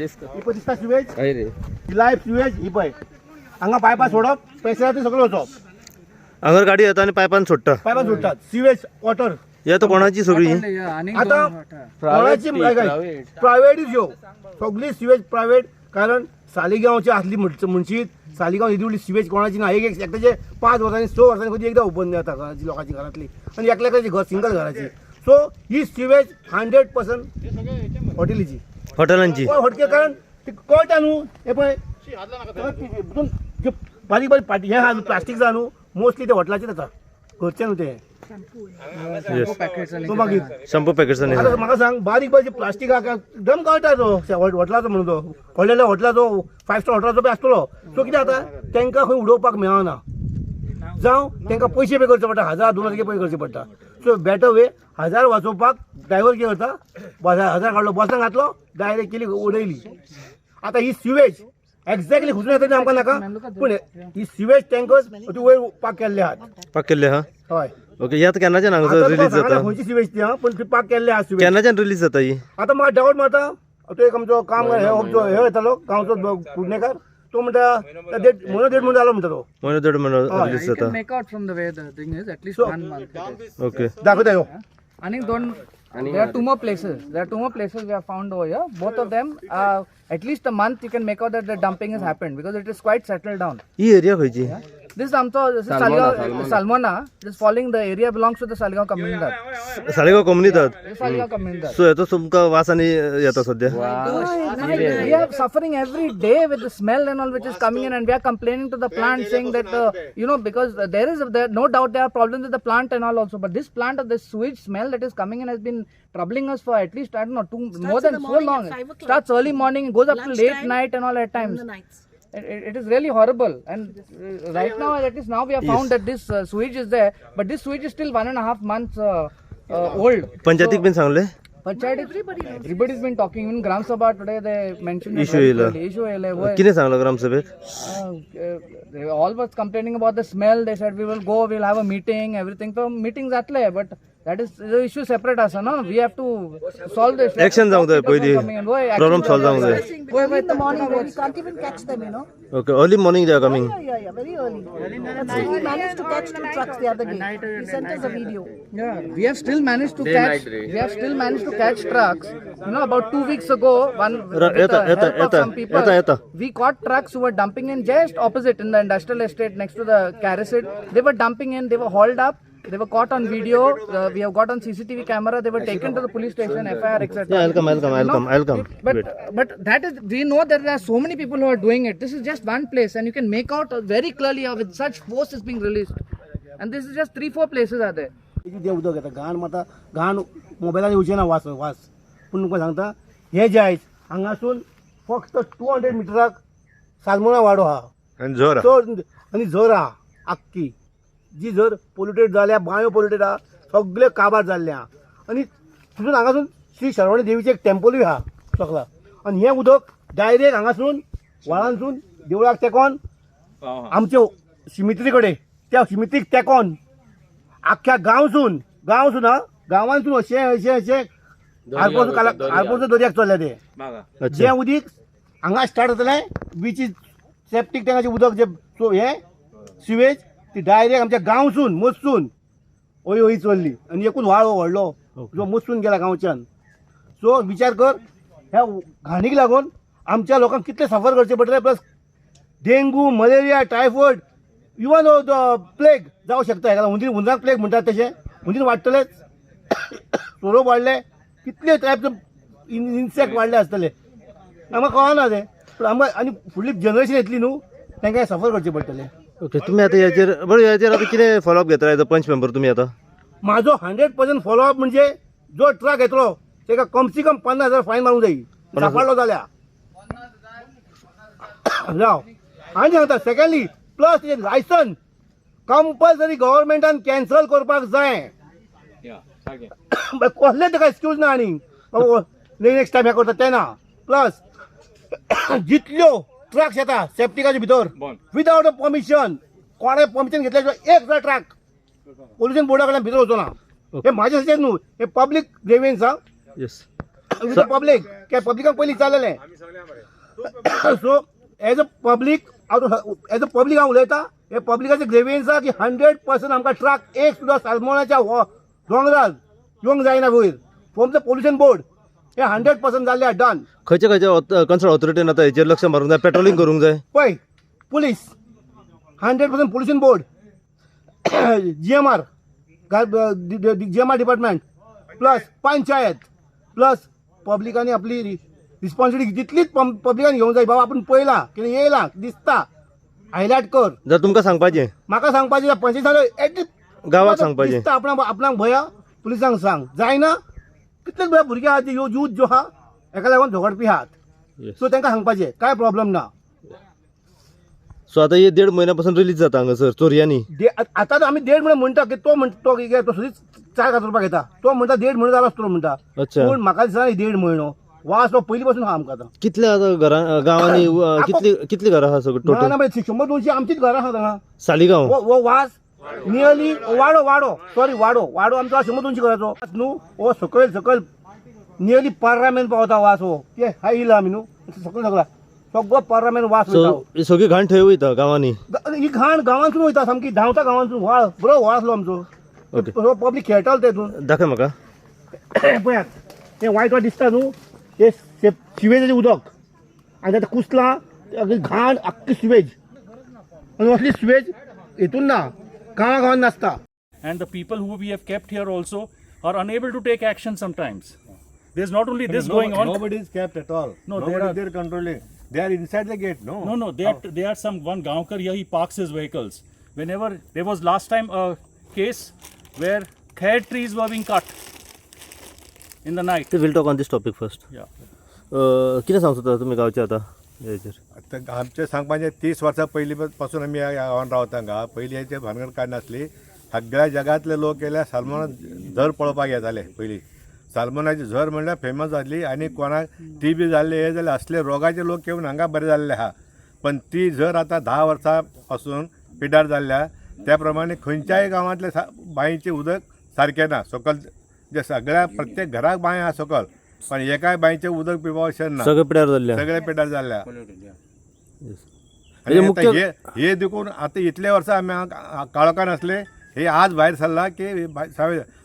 ही पळय दिसता सिवेज काय रे ही लायफ सिवेज ही पळय हांगा पायपा सोडप पेशराचे सगळं वचप हांगर गाडी येता आणि पायपान सोडटा पायपा सोडतात सिवेज वॉटर हे तर कोणाची सगळी आता कोणाची प्रायव्हेट ह्यो सगळी सिवेज प्रायव्हेट कारण सालिगांवची आसली म्हणशीत सालिगांव ही दिवली सिवेज कोणाची ना एक एकट्याचे 5 वर्सांनी 6 वर्सांनी कधी एकदा ओपन जाता घराची लोकांची घरातली आणि एकल्याची घर सिंगल घराची सो ही सिवेज 100% हॉटेलीची हॉटेलांची हॉटेल कारण ते कळटा न्हू हे पळय हितून जे बारीक बारीक पाटी हे हा प्लास्टिकचा न्हू मोस्टली ते हॉटेलाचेच येता घरचे न्हू ते तो मागीर शॅम्पू पॅकेट्स आणि आता म्हाका सांग बारीक बारीक प्लास्टिक एकदम कळटा तो हॉटेलाचो म्हणून तो व्हडलेल्या हॉटेलाचो 5 स्टार हॉटेलाचो बी आसतलो सो कितें जाता तांकां खंय उडोवपाक मेळना जावं तांकां पयशे पे करचे पडटा 1000-2000 पे करचे पडटा सो बेटर वे 1000 वाचोवपाक ड्रायव्हर कितें करता 1000 काडलो बसान घातलो डायरेक्ट केली उडयली आता ही सिवेज एक्झॅक्टली खुसून येता आमकां नाका पूण ही सिवेज टँकर्स वयर पाक केल्ले आहात पाक केल्ले हा हय ओके यात केन्नाच्यान हांगा रिलीज जाता खंयची सिवेज ती हा पण ती पाक केल्ले आहा सिवेज केन्नाच्यान रिलीज जाता ही आता म्हाका डावट मारता तो एक आमचो काम हे येतालो गांवचो कुडणेकार तो म्हणटा देड म्हण जालो म्हणटा तो म्हण देड म्हण रिलीज जाता make out from the way the thing is at least 1 month. Okay दाखवता ह्यो And there are 2 more places. There are 2 more places we have found over here. Both of them, at least a month you can make out that the dumping has happened because it is quite settled down. He area खंयची This is Salgaon. This following the area belongs to the Salgaon community. Salgaon कम्युनिटात Salgaon community. So येतो तुमकां वास आणि येता सध्या We are suffering every day with the smell and all which is coming in, and we are complaining to the plant saying that because there no doubt there are problems with the plant and all also, but this plant of this sewage smell that is coming in has been troubling us for at least I don't know more than so long. Starts early morning, goes up to late night and all at times. It is really horrible, and right now, at least now we have found that this sewage is there, but this sewage is still 1.5 months old. पंचायतीक bin सांगले Panchayat, everybody's been talking. Even Gram Sabha today they mentioned Issue किने सांगला ग्रामसभेत they all was complaining about the smell. They said we will go, we'll have a meeting, everything. So meetings atle, but that is the issue separate us, no? We have to solve this. Action जाऊ दे पहिली problem solve जाऊ दे In the morning, we can't even catch them, okay early morning they are coming Yeah, very early. And still we managed to catch 2 trucks the other day. He sent us a video. Yeah, we have still managed to catch trucks. About 2 weeks ago, with the help of some people, we caught trucks who were dumping in just opposite in the industrial estate next to the Caracid. They were dumping in, they were hauled up, they were caught on video. We have got on CCTV camera. They were taken to the police station, FIR, etc. Yeah, I'll come. But that is, we know that there are so many people who are doing it. This is just one place, and you can make out very clearly how with such force is being released. And this is just 3-4 places are there. ते उदक येता घाण माता घाण मोबायलान येवचें ना वास पूण तुमकां सांगता हे जे आहेत हांगासून फक्त 200 मिटराक सालमोना वाडो आहा आनी झर आहा आख्खी जी झर पोल्युटेड जाल्या बांयो पोल्युटेड आहा सगळे काबार जाल्ले आहा आनी तितून हांगासून श्री शरवणी देवीचें एक टेम्पलूय आहा सकला आनी हें उदक डायरेक्ट हांगासून व्हाळांसून देवळाक तेकोन आमचे शिमित्री कडेन त्या शिमित्रीक तेकोन आख्ख्या गांवसून हा गांवांसून अशें आरपोरचो दर्याक चल्ले ते जें उदीक हांगा स्टार्ट जातलें बीची सेप्टीक टँकाचें उदक जें हें सिवेज ती डायरेक्ट आमच्या गांवसून मसून हय चल्ली आनी एकूच व्हाळ व्हडलो जो मसून गेला गांवच्यान सो विचार कर ह्या घाणीक लागून आमच्या लोकांक कितले सफर करचे पडटले plus dengue malaria typhoid even plague जावं शकता हेका हुंदराक प्लेग म्हणटात तशें हुंदीर वाडटलेच सोरोप वाडले कितले टायप इन्सेक्ट वाडले आसतले आमकां कळना तें पूण आमकां आनी फुडली जनरेशन येतली न्हू तांकां सफर करचे पडटले ओके तुम्ही आता याचेर आता कितें फॉलोअप घेतला एज अ पंच मेंबर तुम्ही आता म्हाजो 100% फॉलोअप म्हणजे जो ट्रक येतलो ताका कम से कम 50,000 फायन मारूंक जाय सापडलो जाल्यार जावं आनी सांगता सेकंडली प्लस तेजें लायसन कंपल्सरी गव्हर्मेंटान कॅन्सल करपाक जाय कसले ताका एक्सक्यूज ना आनी नेक्स्ट टायम हें करता तें ना प्लस जितल्यो ट्रक्स येता सेप्टिकाच्या भितर विदाउट अ परमिशन कोणें परमिशन घेतल्या शिवाय एक सुद्दां ट्रक पोल्युशन बोर्डा कडल्यान भितर वचो ना हे म्हाजे सजेस्ट न्हू हे पब्लीक ग्रेवियन्स हा येस पब्लिक काय पब्लिकाक पयलीं चाललेलें सो एज अ पब्लीक हांव उलयतां हे पब्लिकाचे ग्रेवियन्स आसा की 100% आमकां ट्रक एक सुद्दां सालमोनाच्या दोंगरार येवंक जायना वयर फ्रॉम द पोल्युशन बोर्ड हे 100% जाल्ले आर डन खंयच्या कन्सर्न ऑथॉरिटीन आतां हेचेर लक्ष मारूंक जाय पेट्रोलिंग करूंक जाय पळय police 100% pollution board GMR department plus panchayat plus पब्लिकांनी आपली रिस्पॉन्सिबिलिटी जितलीच पब्लिकांनी घेवंक जाय बाबा आपूण पळयलां कितें येयलां दिसता हायलायट कर जर तुमकां सांगपाचें म्हाका सांगपाचें पंचायत एटलीस्ट गांवाक सांगपाचें दिसता आपणाक भया पुलिसांक सांग जायना कितलेच भया भुरगे आहात ह्यो यूथ ज्यो आहा हेका लागून झगडपी आहात सो तांकां सांगपाचें काय प्रॉब्लेम ना सो आतां हे 1.5 म्हयन्यापासून रिलीज जाता हांगासर चोरयांनी आतां आमी 1.5 म्हयने म्हणटा की तो सदींच चार कातरपाक येता तो म्हणटा 1.5 म्हयनो जालो आसतलो म्हणटा अच्छा पूण म्हाका दिसना 1.5 म्हयनो वास तो पयलीं पासून आहा आमकां आतां कितले आतां घरां गांवांनी कितली घरां आहा सगळी टोटल ना 100-200 आमचीच घरां आहा हांगा सालिगांव वो वास नियरली वाडो आमचो 100-200 घराचो न्हू हो सकयल नियरली पार्रामेंट पावता वास हो ते हाय हिला आमी न्हू सगळो पार्रामेंट वास सो ही सगळी घाण थंय वयता गांवांनी ही घाण गांवांतून वयता सामकी धांवता गांवांतून बरो वास आसलो आमचो ओके पब्लीक खेळटालो तेतून दाखय म्हाका पळयात ते वायट दिसता न्हू ते सिवेजाचें उदक आनी आतां कुसलां घाण आख्खी सिवेज आनी असली सिवेज हितून ना गांवांत नासता. And the people who we have kept here also are unable to take action sometimes. There's not only this going on. Nobody is kept at all. No, they're controlling. They are inside the gate. No. They are some one Gaonkar here. He parks his vehicles. Whenever there was last time a case where khair trees were being cut in the night. Will talk on this topic first Yeah. कितें सांगू सोदता तुमी गांवचे आतां हेचेर आतां आमचे सांगपाचें 30 वर्सां पयलीं पासून आमी ह्या गांवांत रावता हांगा पयलीं हेचे भानगड कांय नासली सगळ्या जगांतले लोक येयल्यार सालमोना झर पळोवपाक येताले पयलीं सालमोनाची झर म्हणल्यार फेमस जाल्ली आनी कोणाक TB जाल्ले हे जाल्यार असले रोगाचे लोक येवन हांगा बरे जाल्ले आहा पण ती झर आतां 10 वर्सां पासून पिड्यार जाल्ल्या त्या प्रमाणे खंयच्याय गांवांतले बांयचें उदक सारकें ना सकल जे सगळ्या प्रत्येक घराक बांय आहा सकल पण एकाय बांयचें उदक पिवपाक अशें ना सगळे पिड्यार जाल्ले सगळे पिड्यार जाल्ल्या म्हणजे आनी मुख्य आतां हे देखून आतां इतले वर्सां आमी काळोखान आसले हे आज भायर सरला की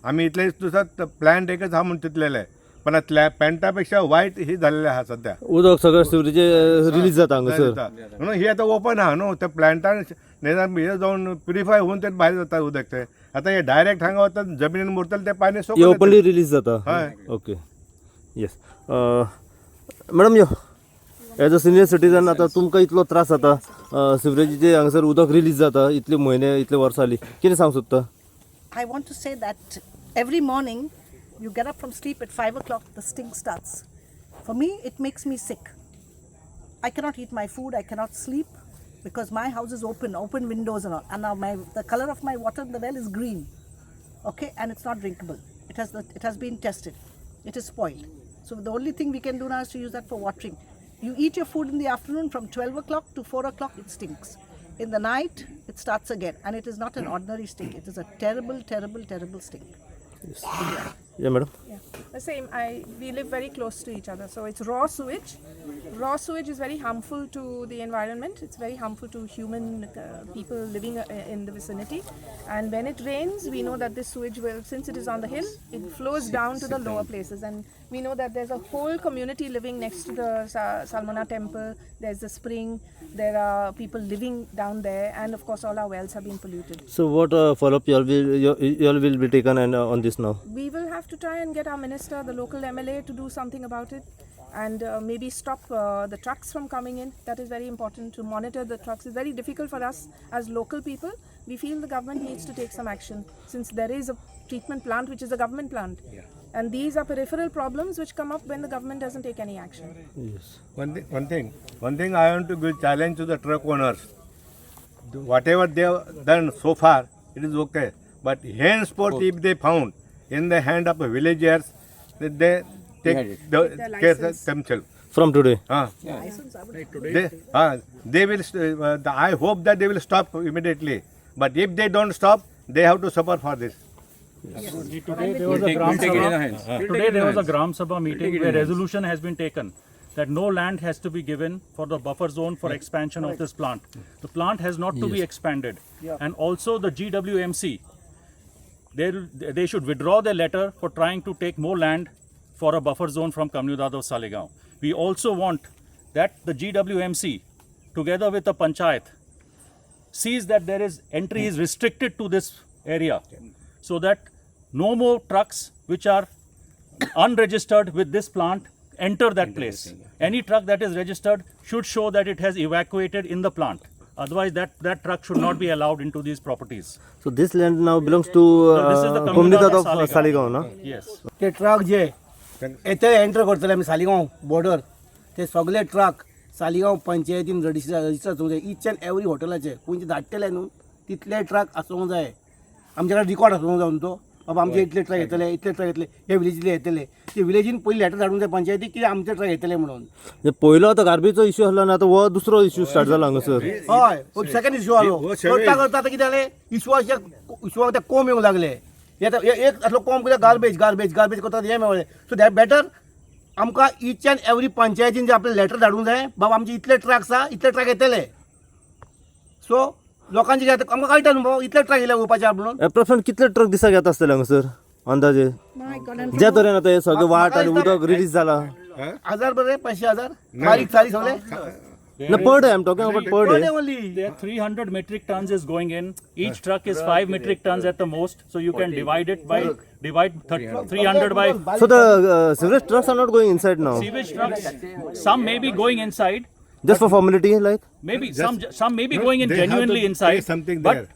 आमी इतले दिवसां प्लॅन्ट एकच आहा म्हणून तितलेले पण प्लॅन्टा पेक्षा वायट ही जाल्लें आहा सद्या उदक सगळें सिवरेज रिलीज जाता हांगासर म्हणून ही आतां ओपन आहा न्हू त्या प्लॅन्टान निदान हे जावन प्युरिफाय होवन ते भायर जाता उदक ते आतां हे डायरेक्ट हांगा वता जमिनीन मुरतले ते पाणी हे ओपनली रिलीज जाता हय. Okay yes madam yo as a senior citizen आतां तुमकां इतलो त्रास जाता सिवरेजीचे हांगासर उदक रिलीज जाता इतले म्हयने इतले वर्सां जालीं कितें सांग सोदता I want to say that every morning you get up from sleep at 5 o'clock, the stink starts. For me, it makes me sick. I cannot eat my food, I cannot sleep because my house is open windows and all. And now the color of my water in the well is green, okay, and it's not drinkable. It has been tested. It is spoiled. So the only thing we can do now is to use that for watering. You eat your food in the afternoon from 12 o'clock to 4 o'clock, it stinks. In the night, it starts again. And it is not an ordinary stink. It is a terrible, terrible, terrible stink. या madam The same. We live very close to each other, so it's raw sewage. Raw sewage is very harmful to the environment. It's very harmful to human people living in the vicinity. And when it rains, we know that this sewage will, since it is on the hill, it flows down to the lower places. And we know that there's a whole community living next to the Salmona temple. There's the spring. There are people living down there, and of course, all our wells have been polluted. So what follow-up you all will be taken and on this now? We will have to try and get our minister, the local MLA, to do something about it, and maybe stop the trucks from coming in. That is very important, to monitor the trucks. It's very difficult for us as local people. We feel the government needs to take some action, since there is a treatment plant which is a government plant. And these are peripheral problems which come up when the government doesn't take any action. Yes. One thing I want to give challenge to the truck owners. Whatever they have done so far, it is okay. But henceforth, if they found in the hand of villagers, that they take the care themselves. From today. They will. I hope that they will stop immediately. But if they don't stop, they have to suffer for this. Today there was a Gram Sabha. Today there was a Gram Sabha meeting where resolution has been taken that no land has to be given for the buffer zone for expansion of this plant. The plant has not to be expanded, and also the GWMC. They should withdraw their letter for trying to take more land for a buffer zone from Comunidad of Saligaon. We also want that the GWMC, together with the Panchayat, sees that there is entry is restricted to this area, so that no more trucks which are unregistered with this plant enter that place. Any truck that is registered should show that it has evacuated in the plant. Otherwise, that truck should not be allowed into these properties. So this land now belongs to This is the Comunidad of Comunidad of Saligaon, na? Yes. ते truck जे येथे enter करतले आमी Saligao border ते सगळे truck Saligao पंचायतीन register जावंक जाय. ईच अँड एवरी हॉटेलाचे कोणचे धाडटले न्हू तितले ट्रक आसूंक जाय. आमच्याकडे रिकॉर्ड आसूंक जावन तो बाबा आमचे इतले ट्रक येतले इतले ट्रक येतले हे विलेजीतले येतले ते विलेजीन पयलीं लेटर धाडूंक जाय पंचायतीक कितें आमचे ट्रक येतले म्हणून. जे पयलो आतां गार्बेजचो इश्यू आसलो ना आतां हो दुसरो इश्यू स्टार्ट जाला हांगासर. हय सेकंड इश्यू आलो करता करता आतां कितें जालें इश्यूवाक ते कोम येवंक लागले. एक आसलो कोम कितें गार्बेज करता हे मेळ्ळे. सो दॅट बेटर आमकां ईच अँड एवरी पंचायतीन जे आपले लेटर धाडूंक जाय बाबा आमचे इतले ट्रक्स आसा इतले ट्रक येतले. सो लोकांचे कितें आमकां कळटा न्हू बाबा इतले ट्रक येयले वयपाचे म्हणून. एप्रॉक्सिमेट कितले ट्रक दिसाक येता आसतले हांगासर अंदाजे ज्या तरेन आतां हे सगळे वाट आनी उदक रिलीज जाला 1000 बरे 500,000 बारीक सारी सगळे ना per day I am talking about per day. There 300 metric tons is going in. Each truck is 5 metric tons at the most. So you can divide 300 by So the sewage trucks are not going inside now. sewage trucks. Some may be going inside. Just for formality, like. Maybe some may be going in they have genuinely to inside. pay something but there.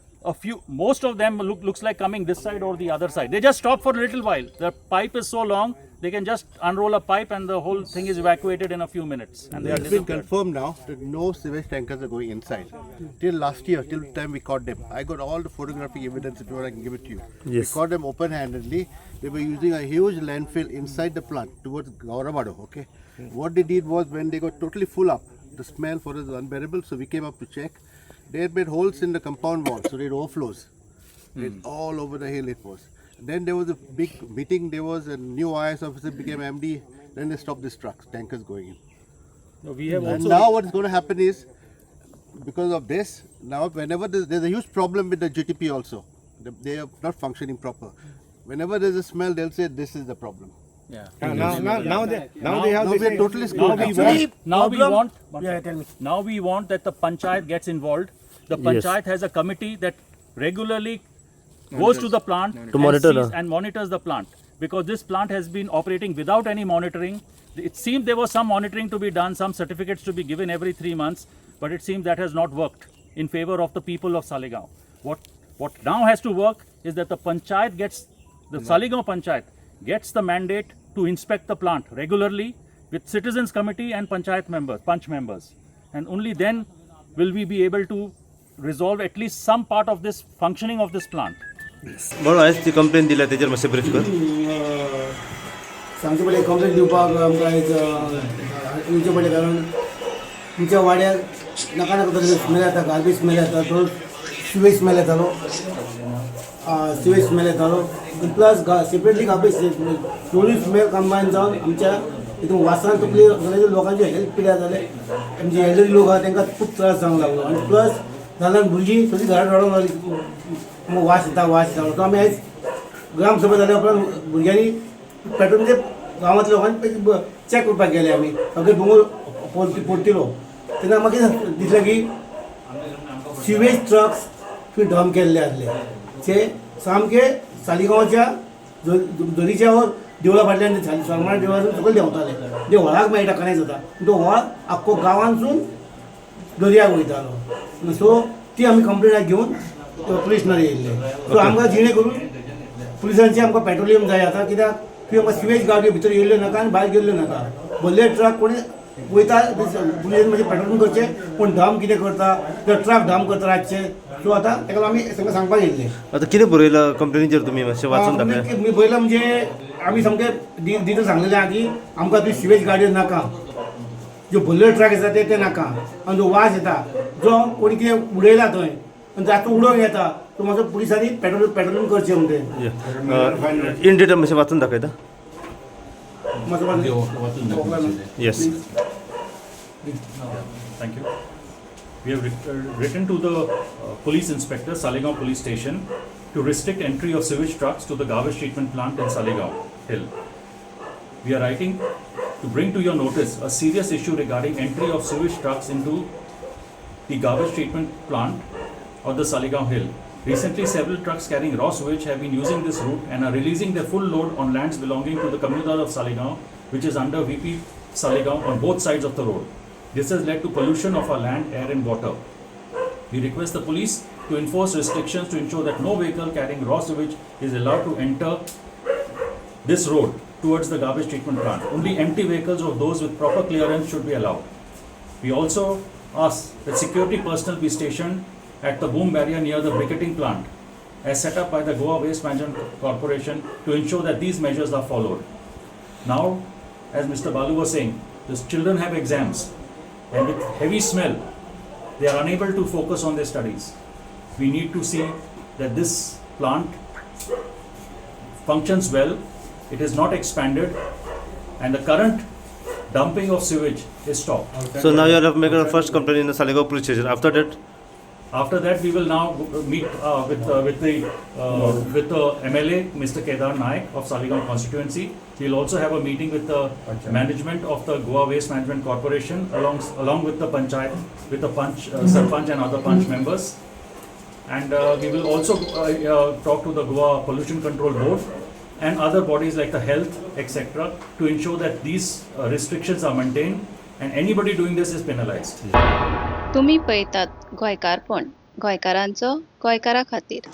most of them looks like coming this side or the other side. They just stop for a little while. The pipe is so long, they can just unroll a pipe and the whole thing is evacuated in a few minutes. And they are It's been disappeared. confirmed now that no sewage tankers are going inside. Till last year, till the time we caught them, I got all the photographic evidence if you want, I can give it to you. Yes. We caught them open-handedly. They were using a huge landfill inside the plant towards Gauravado, okay? What they did was when they got totally full up, the smell for us was unbearable, so we came up to check. They had made holes in the compound wall, so it overflows. It's all over the hill it was. Then there was a big meeting, there was a new IS officer became MD, then they stopped these trucks, tankers going in. No, we have And also now what's going to happen is, because of this, now whenever there's a huge problem with the GTP also, they are not functioning proper. Whenever there's a smell, they'll say this is the problem. yeah. Now they have Now this we are totally screwed. Now we want Yeah, tell me. Now we want that the panchayat gets involved. The panchayat has a committee that regularly goes to the plant To monitor, and monitors the plant, because this plant has been operating without any monitoring. It seemed there was some monitoring to be done, some certificates to be given every 3 months, but it seems that has not worked in favor of the people of Saligaon. What now has to work is that the panchayat gets, the Saligaon panchayat gets the mandate to inspect the plant regularly with citizens committee and panchayat members, punch members, and only then will we be able to resolve at least some part of this functioning of this plant. म्हणून आयज ती complain दिल्या तेजेर मातशें brief कर. सांगचे पडले complaint दिवपाक आमकां येवचें पडलें कारण तुमच्या वाड्यार नाका नाका तरेचे स्मेल येता गार्बेज स्मेल येता तो सिवेज स्मेल येतालो प्लस सेपरेटली गार्बेज दोनूय स्मेल कंबायन जावन आमच्या हितून वासान तकली लोकांचे हेल्थ पिड्यार जाले. आमचे एल्डरी लोक आहा तांकां खूब त्रास जावंक लागलो आनी प्लस ल्हान भुरगीं सगळीं घरां रडोंक लागलीं वास येता सो आमी आयज ग्राम सभा जाल्या उपरांत भुरग्यांनी पेट्रोल म्हणजे गांवांतल्या लोकांनी चॅक करपाक गेले आमी सगळे दोंगर पोरतिलो तेन्ना म्हाका दिसलें की सिवेज ट्रक्स थंय डंप केल्ले आसले ते सामके सालिगांवच्या झरीच्या देवळा फाटल्यान सलमान देवळासून सकयल देंवताले ते व्हळाक मेळटा कनेक्ट जाता तो व्हळ आख्खो गांवांतसून दर्याक वयतालो. सो ती आमी कंप्लेन घेवन पुलीसनार येयल्ले. सो आमकां जिणे करून पुलिसांचे आमकां पेट्रोलियम जाय आतां कित्याक थंय आमकां सिवेज गाडयो भितर येयल्ल्यो नाका आनी भायर गेल्ल्यो नाका. भरले ट्रक कोणी वयता पुलिसान मातशें पेट्रोलिंग करचें पूण डंप कितें करता ते ट्रक डंप करता रातचे. सो आतां ताका आमी सगळें सांगपाक येयल्ले. आतां कितें बरयलां कंप्लेनीचेर तुमी मातशें वाचून दाखया. मी पयला म्हणजे आमी सामकें डिटेल सांगलेलें आहा की आमकां ती सिवेज गाडयो नाका, ज्यो भरल्यो ट्रक आसा ते नाका आनी जो वास येता जो कोणी कितें उडयला थंय आनी जाता उडोवंक येता तो मात्र पुलिसांनी पेट्रोलिंग करचें म्हणते इन डिटेल मातशें वाचून दाखयता yes Thank you. We have written to the police inspector, Salegaon Police Station, to restrict entry of sewage trucks to the garbage treatment plant in Salegaon Hill. We are writing to bring to your notice a serious issue regarding entry of sewage trucks into the garbage treatment plant of the Salegaon Hill. Recently, several trucks carrying raw sewage have been using this route and are releasing their full load on lands belonging to the Communal of Salegaon, which is under VP Salegaon on both sides of the road. This has led to pollution of our land, air and water. We request the police to enforce restrictions to ensure that no vehicle carrying raw sewage is allowed to enter this road towards the garbage treatment plant. Only empty vehicles or those with proper clearance should be allowed. We also ask that security personnel be stationed at the boom barrier near the briquetting plant as set up by the Goa Waste Management Corporation to ensure that these measures are followed. Now, as Mr. Balu was saying, the children have exams and with heavy smell, they are unable to focus on their studies. We need to see that this plant functions well, it is not expanded, and the current dumping of sewage is stopped. So now you have made a first complaint in the Salegaon police station. After that, we will now meet with the MLA, Mr. Kedar Naik of Salegaon constituency. We will also have a meeting with the management of the Goa Waste Management Corporation along with the Panchayat, with the Sarpanch and other Panch members. And we will also talk to the Goa Pollution Control Board and other bodies like the health, etc. to ensure that these restrictions are maintained and anybody doing this is penalized. तुम्ही पळयतात गोंयकारपण गोंयकारांचो गोंयकारा खातीर.